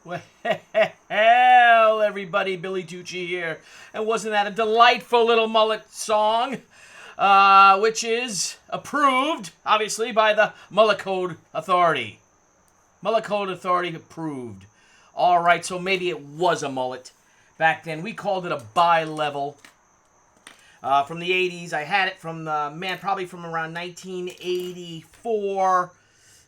Well, everybody, Billy Tucci here. And wasn't that a delightful little Mullet song? Which is approved, obviously, by the Mullet Code Authority. Mullet Code Authority approved. All right, so maybe it was a mullet back then. We called it a bi-level. From the 80s. I had it from, probably from around 1984,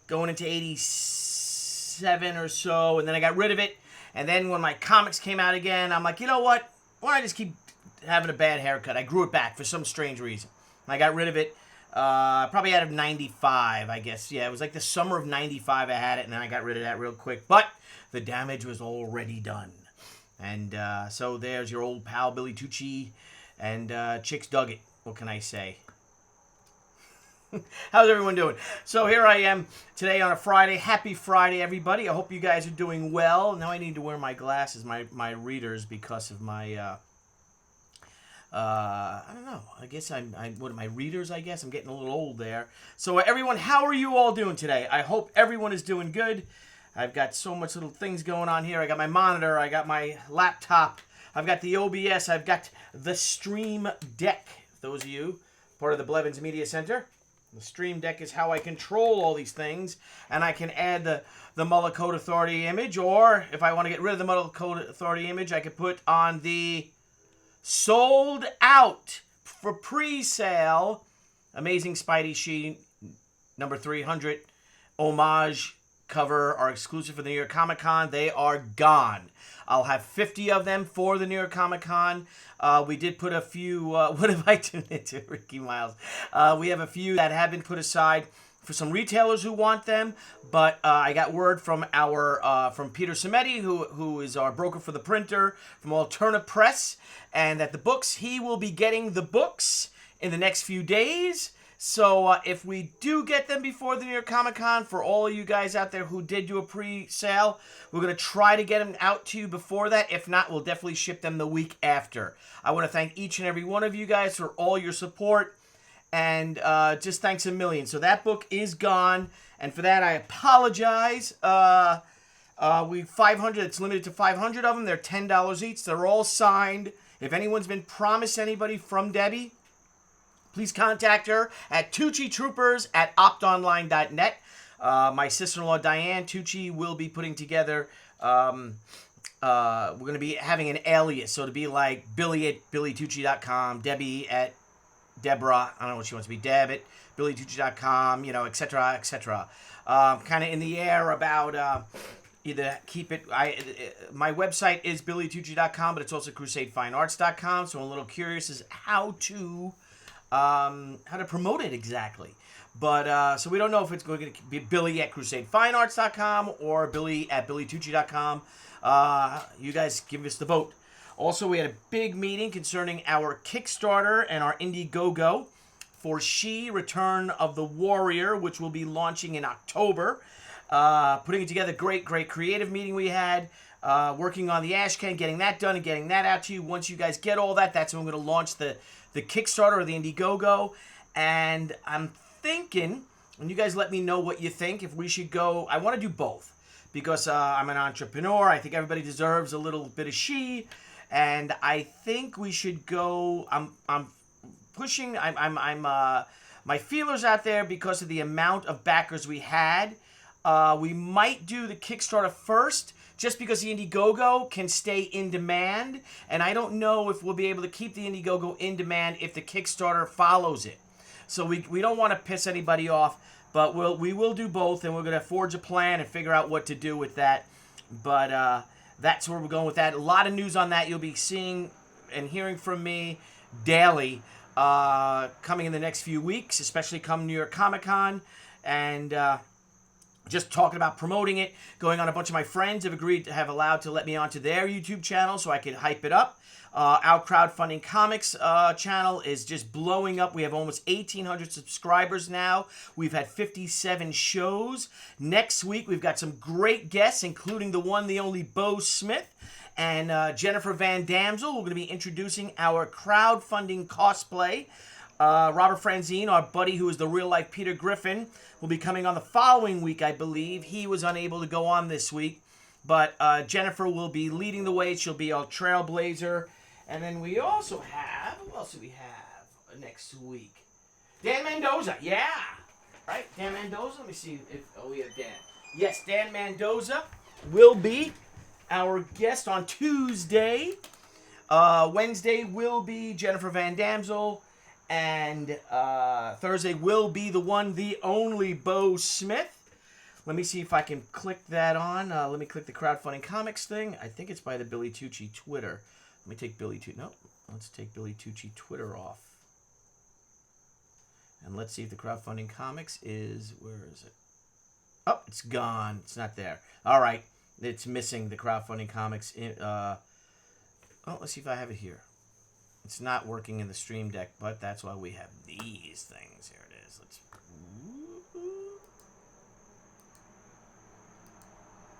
going into 87 or so, and then I got rid of it. And then when my comics came out again, I'm like, you know what? Why don't I just keep having a bad haircut? I grew it back for some strange reason. I got rid of it probably out of 95, I guess. Yeah, it was like the summer of 95 I had it, and then I got rid of that real quick. But the damage was already done. And so there's your old pal, Billy Tucci. And chicks dug it. What can I say? How's everyone doing? So here I am today on a Friday. Happy Friday, everybody. I hope you guys are doing well. Now I need to wear my glasses, my readers, because of my, I don't know. I guess what are my readers, I guess? I'm getting a little old there. So everyone, how are you all doing today? I hope everyone is doing good. I've got so much little things going on here. I got my monitor. I got my laptop. I've got the OBS. I've got the Stream Deck. Those of you part of the Blevins Media Center. The Stream Deck is how I control all these things. And I can add the Mullet Code Authority image. Or if I want to get rid of the Mullet Code Authority image, I could put on the sold out for pre-sale Amazing Spidey Sheet number 300 homage cover are exclusive for the New York Comic Con. They are gone. I'll have 50 of them for the New York Comic Con. We did put a few, what have I tuned into, Ricky Miles? We have a few that have been put aside for some retailers who want them, but I got word from from Peter Cimetti, who is our broker for the printer, from Alternate Press, and that the books, he will be getting the books in the next few days. So if we do get them before the New York Comic Con, for all of you guys out there who did do a pre-sale, we're going to try to get them out to you before that. If not, we'll definitely ship them the week after. I want to thank each and every one of you guys for all your support, and just thanks a million. So that book is gone, and for that I apologize. 500, it's limited to 500 of them. They're $10 each. They're all signed. If anyone's been promised anybody from Debbie, please contact her at tuccitroopers@optonline.net. My sister-in-law, Diane Tucci, will be putting together, we're going to be having an alias. So to be like Billy at BillyTucci.com, Debbie at Deborah, I don't know what she wants to be, Deb at BillyTucci.com, you know, etc., etc. Kind of in the air about either keep it, my website is BillyTucci.com, but it's also CrusadeFineArts.com, so I'm a little curious as how to promote it exactly. But so we don't know if it's going to be Billy at CrusadeFineArts.com or Billy at BillyTucci.com. You guys give us the vote. Also, we had a big meeting concerning our Kickstarter and our Indiegogo for She Return of the Warrior, which will be launching in October. Putting it together, great creative meeting we had. Working on the Ashcan, getting that done and getting that out to you. Once you guys get all that, that's when I'm going to launch the Kickstarter or the Indiegogo. And I'm thinking, and you guys let me know what you think, if we should go, I want to do both. Because I'm an entrepreneur, I think everybody deserves a little bit of She. And I think we should go, I'm pushing, my feelers out there because of the amount of backers we had. We might do the Kickstarter first, just because the Indiegogo can stay in demand, and I don't know if we'll be able to keep the Indiegogo in demand if the Kickstarter follows it. So we don't want to piss anybody off, but we will do both, and we're going to forge a plan and figure out what to do with that. But that's where we're going with that. A lot of news on that you'll be seeing and hearing from me daily coming in the next few weeks, especially come New York Comic Con, and just talking about promoting it, going on. A bunch of my friends have allowed to let me onto their YouTube channel so I can hype it up. Our crowdfunding comics channel is just blowing up. We have almost 1,800 subscribers now. We've had 57 shows. Next week, we've got some great guests, including the one, the only Bo Smith and Jennifer Van Damsel. We're going to be introducing our crowdfunding cosplay. Robert Franzine, our buddy who is the real-life Peter Griffin, will be coming on the following week, I believe. He was unable to go on this week. But Jennifer will be leading the way. She'll be our trailblazer. And then we also have, who else do we have next week? Dan Mendoza, yeah. Right, Dan Mendoza. Let me see if, oh, we have Dan. Yes, Dan Mendoza will be our guest on Tuesday. Wednesday will be Jennifer Van Damsel. And Thursday will be the one, the only Bo Smith. Let me see if I can click that on. Let me click the crowdfunding comics thing. I think it's by the Billy Tucci Twitter. Let me take Billy Tucci. No, let's take Billy Tucci Twitter off. And let's see if the crowdfunding comics is, where is it? Oh, it's gone. It's not there. All right. It's missing the crowdfunding comics. Oh, let's see if I have it here. It's not working in the Stream Deck, but that's why we have these things. Here it is.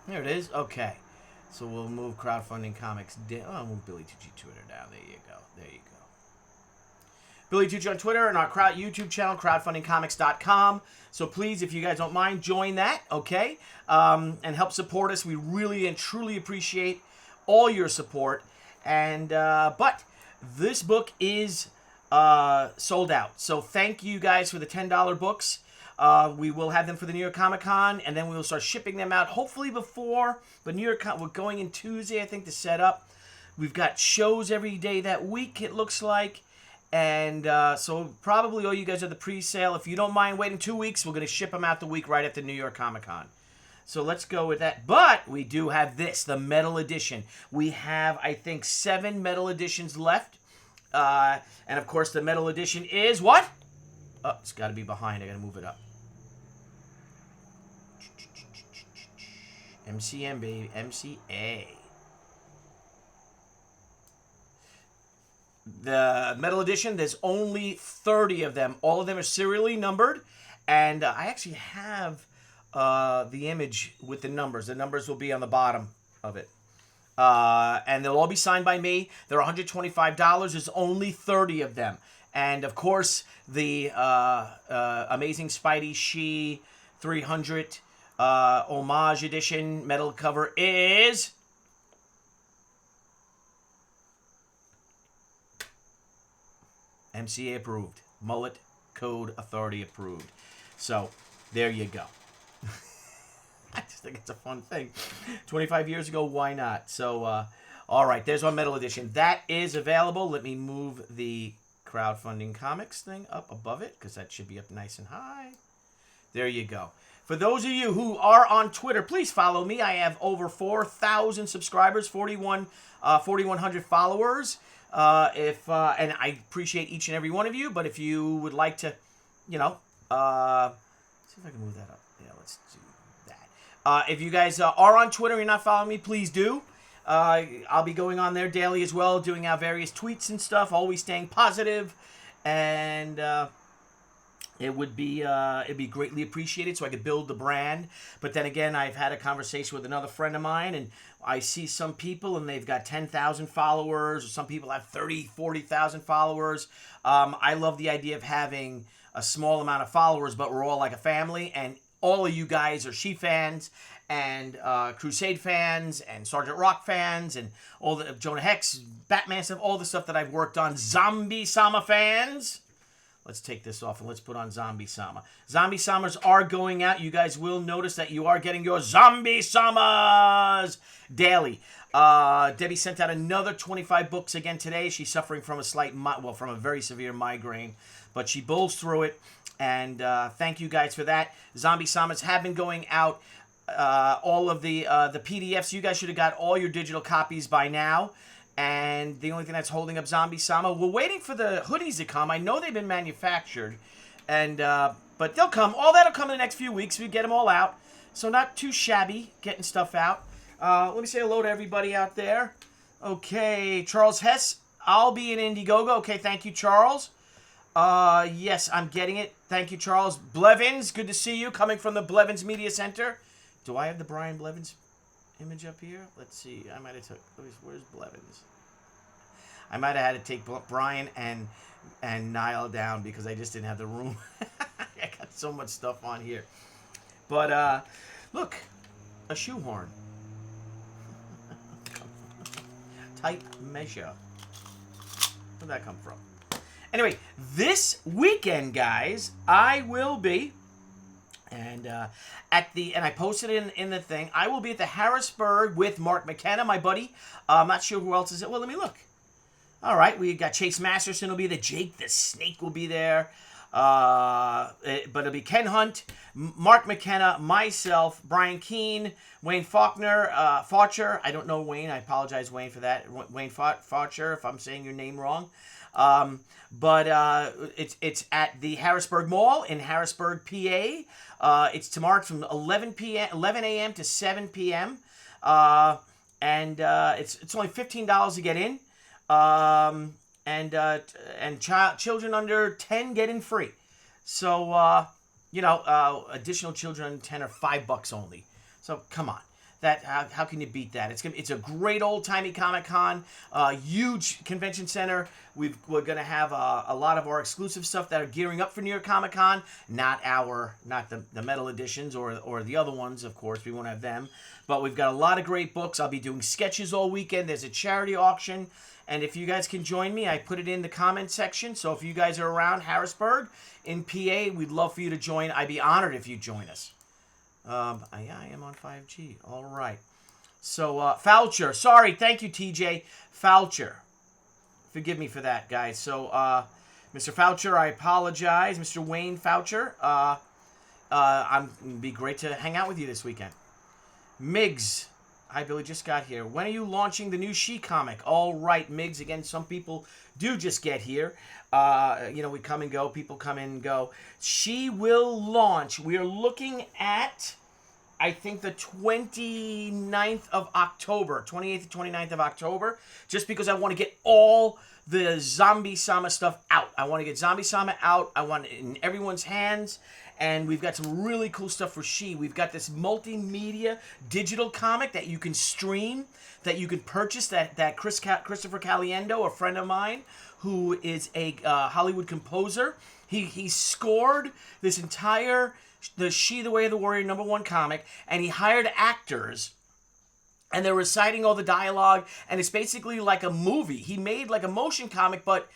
There it is. Okay. So we'll move crowdfunding comics down. Oh, I'll move Billy Tucci Twitter down. There you go. There you go. Billy Tucci on Twitter and our YouTube channel, crowdfundingcomics.com. So please, if you guys don't mind, join that, okay? And help support us. We really and truly appreciate all your support. And but this book is sold out. So thank you guys for the $10 books. We will have them for the New York Comic Con, and then we will start shipping them out hopefully before. But New York we're going in Tuesday, I think, to set up. We've got shows every day that week, it looks like. And so probably all you guys are the pre-sale. If you don't mind waiting 2 weeks, we're going to ship them out the week right after New York Comic Con. So let's go with that. But we do have this, the metal edition. We have, I think, 7 metal editions left. And, of course, the metal edition is what? Oh, it's got to be behind. I got to move it up. MCM, baby. MCA. The metal edition, there's only 30 of them. All of them are serially numbered. And I actually have the image with the numbers. The numbers will be on the bottom of it. And they'll all be signed by me. They're $125. There's only 30 of them. And, of course, the Amazing Spidey She 300 Homage Edition metal cover is... MCA approved. Mullet Code Authority approved. So, there you go. I just think it's a fun thing. 25 years ago, why not? So, all right, there's our metal edition. That is available. Let me move the crowdfunding comics thing up above it, because that should be up nice and high. There you go. For those of you who are on Twitter, please follow me. I have over 4,000 subscribers, 4,100 followers. And I appreciate each and every one of you, but if you would like to, you know, see if I can move that up. Yeah, let's do that. If you guys are on Twitter and you're not following me, please do. I'll be going on there daily as well, doing our various tweets and stuff, always staying positive, and it'd be greatly appreciated so I could build the brand. But then again, I've had a conversation with another friend of mine, and I see some people and they've got 10,000 followers, or some people have 30, 40,000 followers. I love the idea of having a small amount of followers, but we're all like a family, and all of you guys are She fans and Crusade fans and Sergeant Rock fans and all the Jonah Hex, Batman stuff, all the stuff that I've worked on. Zombie Sama fans. Let's take this off and let's put on Zombie Sama. Zombie Samas are going out. You guys will notice that you are getting your Zombie Samas daily. Debbie sent out another 25 books again today. She's suffering from from a very severe migraine, but she bowls through it. And thank you guys for that. Zombie Samas have been going out. All of the PDFs. You guys should have got all your digital copies by now. And the only thing that's holding up Zombie Sama, we're waiting for the hoodies to come. I know they've been manufactured, and but they'll come. All that'll come in the next few weeks. We get them all out, so not too shabby getting stuff out. Let me say hello to everybody out there. Okay, Charles Hess, I'll be in Indiegogo. Okay, thank you, Charles. Yes, I'm getting it. Thank you, Charles. Blevins, good to see you, coming from the Blevins Media Center. Do I have the Brian Blevins image up here? Let's see. I might have took. Where's Blevins? I might have had to take Brian and Niall down because I just didn't have the room. I got so much stuff on here. But look, a shoehorn. type measure. Where'd that come from? Anyway, this weekend, guys, I will be, and I posted it in the thing, I will be at the Harrisburg with Mark McKenna, my buddy. I'm not sure who else is it. Well, let me look. All right, we got Chase Masterson will be there. Jake the Snake will be there. But it'll be Ken Hunt, Mark McKenna, myself, Brian Keene, Wayne Faulkner, Faucher. I don't know Wayne. I apologize, Wayne, for that. Wayne Faucher, if I'm saying your name wrong. But it's at the Harrisburg Mall in Harrisburg, PA. It's tomorrow from 11 a.m. to 7 p.m. And it's only $15 to get in. Children under 10 get in free. So, additional children under 10 are $5 only. So, come on. How can you beat that? It's a great old-timey Comic-Con, huge convention center. We're going to have a lot of our exclusive stuff that are gearing up for New York Comic-Con. Not the metal editions or the other ones, of course. We won't have them. But we've got a lot of great books. I'll be doing sketches all weekend. There's a charity auction. And if you guys can join me, I put it in the comment section. So if you guys are around Harrisburg in PA, we'd love for you to join. I'd be honored if you join us. I am on 5G. All right. So, Foucher. Sorry. Thank you, TJ. Foucher. Forgive me for that, guys. So, Mr. Foucher, I apologize. Mr. Wayne Foucher. It'd be great to hang out with you this weekend. Miggs. Hi, Billy. Just got here. When are you launching the new She comic? All right, Miggs. Again, some people do just get here. We come and go. People come in and go. She will launch. We are looking at, I think, the 29th of October. 28th to 29th of October. Just because I want to get all the Zombie Sama stuff out. I want to get Zombie Sama out. I want it in everyone's hands. And we've got some really cool stuff for She. We've got this multimedia digital comic that you can stream, that you can purchase, that Christopher Caliendo, a friend of mine, who is a Hollywood composer. He scored this entire the She, the Way of the Warrior #1 comic, and he hired actors, and they're reciting all the dialogue, and it's basically like a movie. He made like a motion comic, but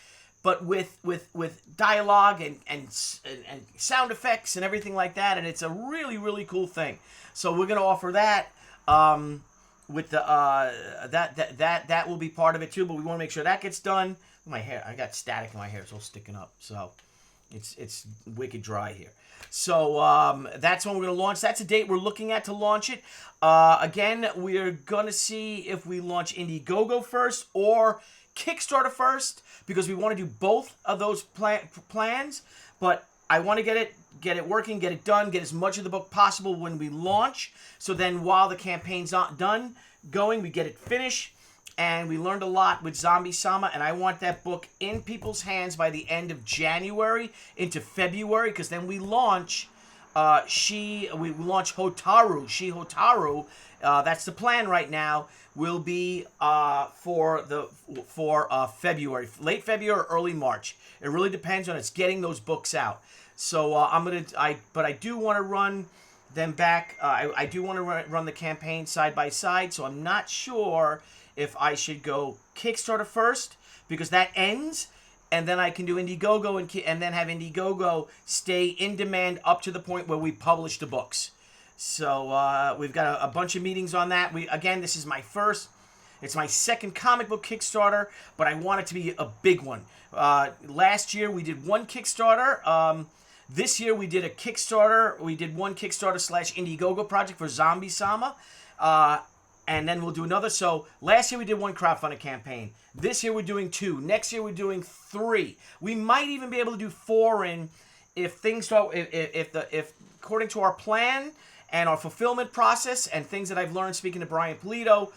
with dialogue and sound effects and everything like that, and it's a really, really cool thing. So we're gonna offer that with the that will be part of it too. But we want to make sure that gets done. My hair, I got static in my hair; it's all sticking up, so it's wicked dry here. So that's when we're gonna launch. That's a date we're looking at to launch it. Again, we're gonna see if we launch Indiegogo first or Kickstarter first, because we want to do both of those plans. But I want to get it working, get it done, get as much of the book possible when we launch. So then while the campaign's not done going, we get it finished. And we learned a lot with Zombie Sama, and I want that book in people's hands by the end of January into February, because then we launch we launch Hotaru. She Hotaru, that's the plan right now, will be for February, late February or early March. It really depends on us getting those books out. So but I do want to run them back. I do want to run the campaign side by side. So I'm not sure if I should go Kickstarter first, because that ends, and then I can do Indiegogo and then have Indiegogo stay in demand up to the point where we publish the books. So we've got a bunch of meetings on that. This is it's my second comic book Kickstarter, but I want it to be a big one. Last year we did one Kickstarter. This year we did a Kickstarter. We did one Kickstarter / Indiegogo project for Zombie Sama. And then we'll do another. So last year we did one crowdfunding campaign. This year we're doing 2. Next year we're doing 3. We might even be able to do 4 if things start, if according to our plan and our fulfillment process and things that I've learned speaking to Brian Polito,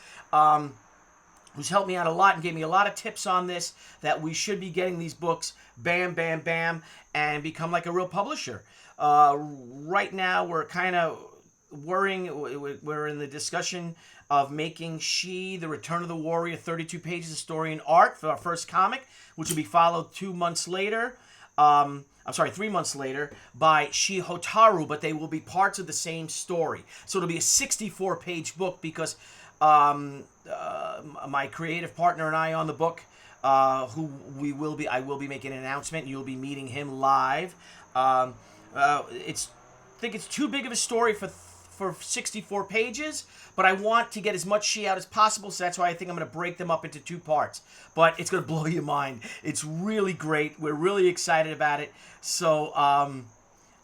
who's helped me out a lot and gave me a lot of tips on this, that we should be getting these books bam, bam, bam, and become like a real publisher. Right now we're kind of worrying. We're in the discussion of making She, the Return of the Warrior, 32 pages of story and art for our first comic, which will be followed 3 months later, by She Hotaru, but they will be parts of the same story. So it'll be a 64-page book, because my creative partner and I on the book, who I will be making an announcement. You'll be meeting him live. I think it's too big of a story for 64 pages, but I want to get as much She out as possible, so that's why I think I'm going to break them up into 2 parts. But it's going to blow your mind. It's really great. We're really excited about it. So,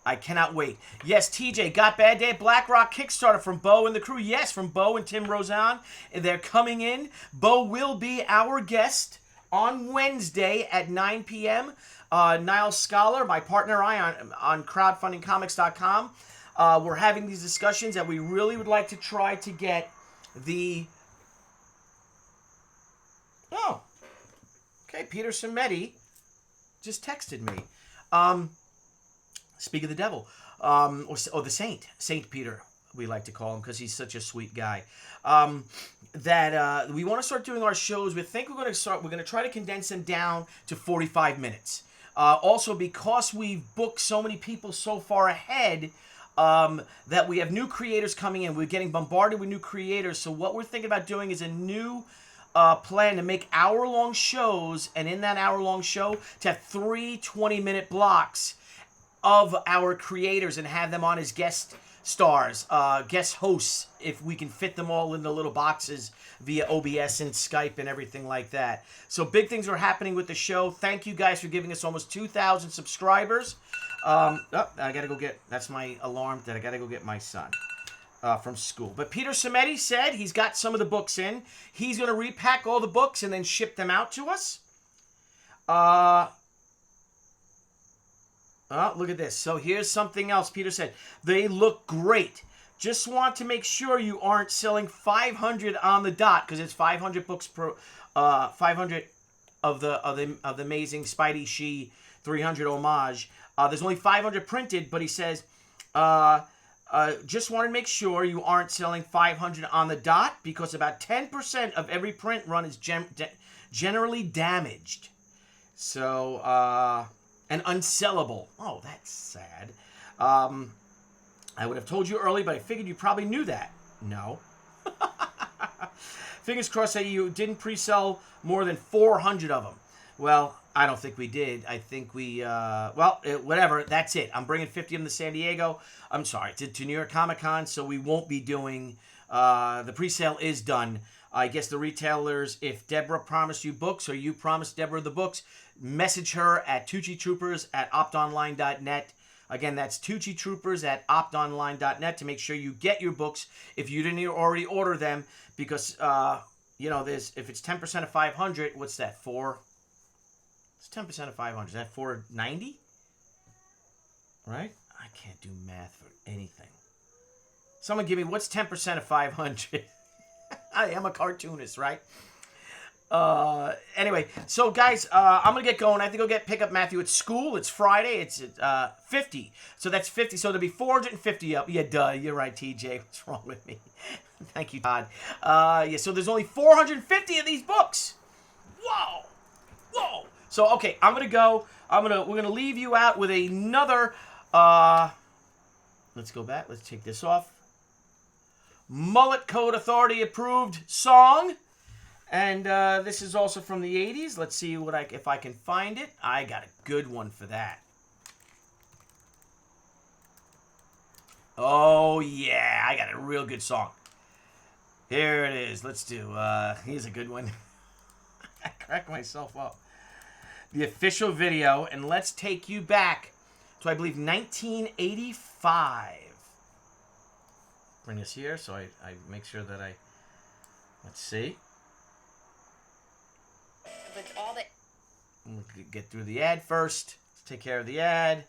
I cannot wait. Yes, TJ, got Bad Day at Black Rock Kickstarter from Bo and the crew. Yes, from Bo and Tim Rozan. They're coming in. Bo will be our guest on Wednesday at 9 p.m. Niall Scholar, my partner, on crowdfundingcomics.com. We're having these discussions, and we really would like to try to get the... Oh. Okay, Peter Cimetti just texted me. Speak of the devil. Or the saint. Saint Peter, we like to call him, because he's such a sweet guy. That we want to start doing our shows. We think we're going to try to condense them down to 45 minutes. Also, because we've booked so many people so far ahead, that we have new creators coming in. We're getting bombarded with new creators. So what we're thinking about doing is a new plan to make hour-long shows, and in that hour-long show, to have 3 20-minute blocks of our creators and have them on as guest stars, guest hosts, if we can fit them all in the little boxes via OBS and Skype and everything like that. So big things are happening with the show. Thank you guys for giving us almost 2,000 subscribers. I gotta go get, that's my alarm that I gotta go get my son from school. But Peter Cimetti said he's got some of the books in. He's gonna repack all the books and then ship them out to us. Oh, look at this. So here's something else Peter said. They look great. Just want to make sure you aren't selling 500 on the dot, because it's 500 books per 500 of the amazing Spidey She 300 homage. There's only 500 printed, but he says just want to make sure you aren't selling 500 on the dot, because about 10% of every print run is generally damaged. So and unsellable. Oh, that's sad. I would have told you early, but I figured you probably knew that. No. Fingers crossed that you didn't pre-sell more than 400 of them. Well, I don't think we did. I think we, whatever. That's it. I'm bringing 50 of them to San Diego. I'm sorry, to New York Comic Con, so we won't be doing, the pre-sale is done. I guess the retailers, if Deborah promised you books or you promised Deborah the books, message her at tuccitroopers@optonline.net. Again, that's tuccitroopers@optonline.net to make sure you get your books if you didn't already order them, because, if it's 10% of 500, what's that, it's 10% of 500. Is that $4.90? Right? I can't do math for anything. Someone give me, what's 10% of 500? I am a cartoonist, right? Anyway, so guys, I'm gonna get going. I have to go pick up Matthew at school. It's Friday. It's 50. So that's 50. So there'll be 450 up. Yeah, duh. You're right, TJ. What's wrong with me? Thank you, Todd. So there's only 450 of these books. Whoa. So okay, I'm gonna go. We're gonna leave you out with another. Let's go back. Let's take this off. Mullet Code Authority approved song. And this is also from the 80s. Let's see if I can find it. I got a good one for that. Oh, yeah. I got a real good song. Here it is. Let's do. Here's a good one. I cracked myself up. The official video. And let's take you back to, I believe, 1985. Bring this here so I make sure that let's see. With all the... We'll get through the ad first. Let's take care of the ad.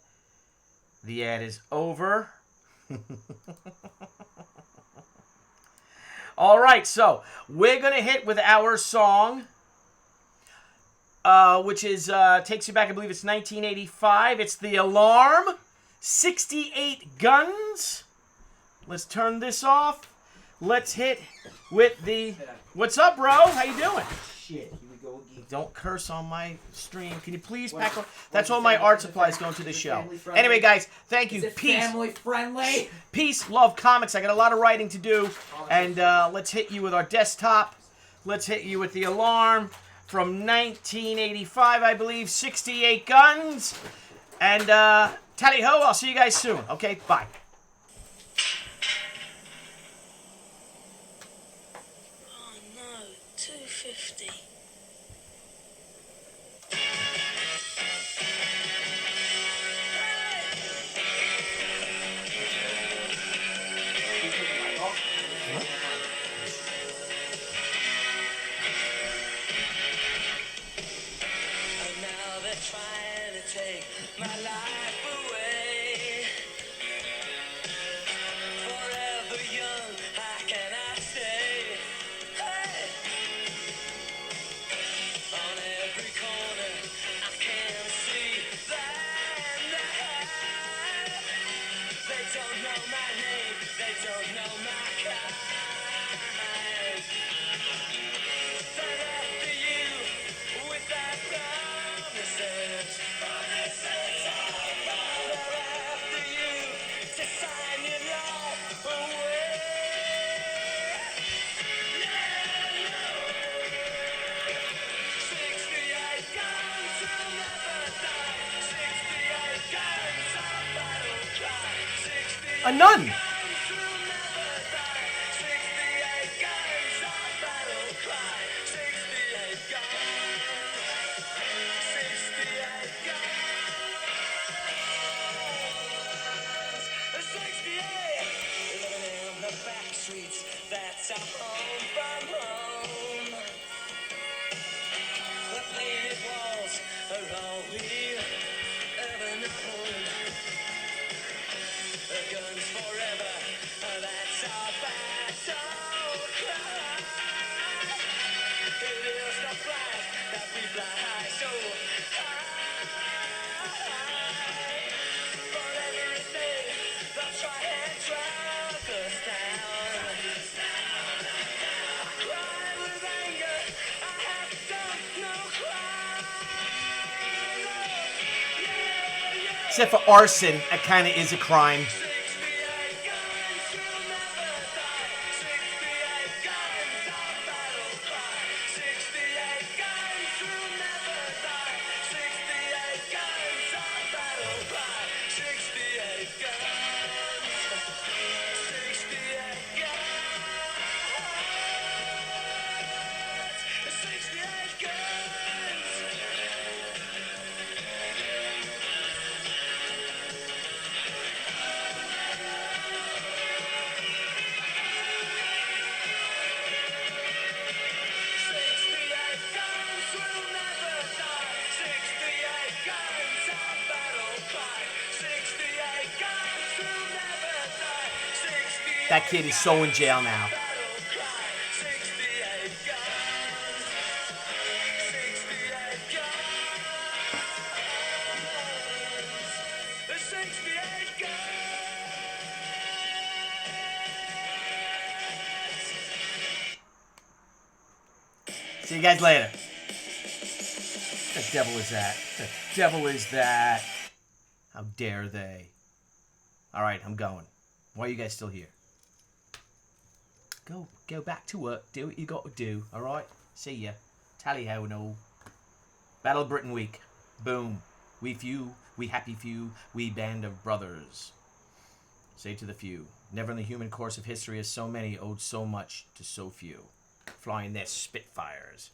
The ad is over. All right, so we're going to hit with our song, which is takes you back, I believe it's 1985. It's The Alarm, 68 Guns. Let's turn this off. Let's hit with the... What's up, bro? How you doing? Shit, here we go again. Don't curse on my stream. Can you please pack up? That's all my art supplies going to the show. Anyway, guys, thank you. Peace. Family friendly. Peace, love, comics. I got a lot of writing to do. And let's hit you with our desktop. Let's hit you with the alarm from 1985, I believe. 68 guns. And tally-ho, I'll see you guys soon. Okay, bye. Oh no, 250. Trying to take my life away. Forever young, how can I stay? Hey! On every corner, I can see that they don't know my name, they don't know my kind. They're after you with that promises. A nun! Streets, that's our home from home. The painted walls are all we ever known. The guns forever, that's our battle cry. It is the flag that we fly so high. For everything, they'll try and track us down. Except for arson, it kind of is a crime. That kid is so in jail now. See you guys later. The devil is that? The devil is that? How dare they? All right, I'm going. Why are you guys still here? Go back to work. Do what you got to do. All right. See ya. Tally ho and all. Battle of Britain week. Boom. We few. We happy few. We band of brothers. Say to the few. Never in the human course of history has so many owed so much to so few. Flying their Spitfires.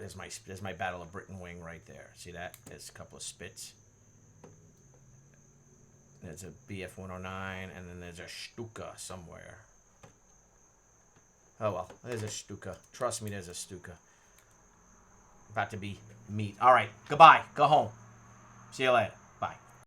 There's my Battle of Britain wing right there. See that? There's a couple of Spits. There's a BF-109, and then there's a Stuka somewhere. Oh well, there's a Stuka. Trust me, there's a Stuka. About to be meat. All right, goodbye. Go home. See you later.